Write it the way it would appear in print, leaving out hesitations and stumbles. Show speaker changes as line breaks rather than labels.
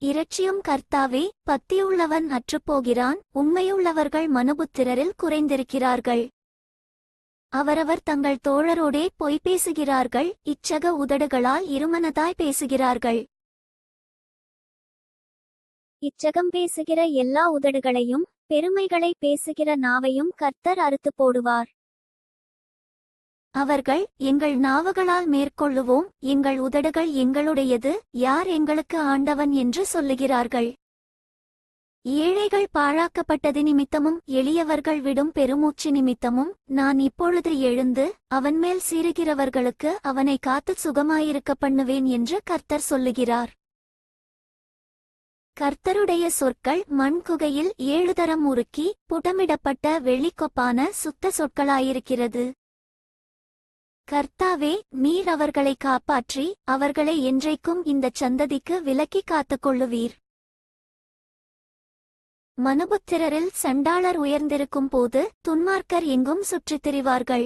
இரட்சியும் கர்த்தாவே. பக்தியுள்ளவன் அற்றுப்போகிறான், உண்மையுள்ளவர்கள் மனுபுத்திரரில் குறைந்திருக்கிறார்கள். அவரவர் தங்கள் தோழரோடே பொய் பேசுகிறார்கள், இச்சக உதடுகளால் இருமனதாய் பேசுகிறார்கள். இச்சகம் பேசுகிற எல்லா உதடுகளையும் பெருமைகளை பேசுகிற நாவையும் கர்த்தர் அறுத்து போடுவார். அவர்கள், எங்கள் நாவுகளால் மேற்கொள்ளுவோம், எங்கள் உதடுகள் எங்களுடையது, யார் எங்களுக்கு ஆண்டவன் என்று சொல்லுகிறார்கள். ஏழைகள் பாழாக்கப்பட்டது நிமித்தமும் எளியவர்கள் விடும் பெருமூச்சு நிமித்தமும் நான் இப்பொழுது எழுந்து அவன்மேல் சீறுகிறவர்களுக்கு அவனை காத்து சுகமாயிருக்க பண்ணுவேன் என்று கர்த்தர் சொல்லுகிறார். கர்த்தருடைய சொற்கள் மண் குகையில் 7 தரம் உருக்கி புடமிடப்பட்ட வெள்ளிக்கொப்பான சுத்த சொற்களாயிருக்கிறது. கர்த்தாவே, நீர் அவர்களை காப்பாற்றி அவர்களை என்றைக்கும் இந்தச் சந்ததிக்கு விலக்கி காத்துக்கொள்ளுவீர். மனுபுத்திரரில் சண்டாளர் உயர்ந்திருக்கும் போது துன்மார்க்கர் எங்கும் சுற்றித் திரிவார்கள்.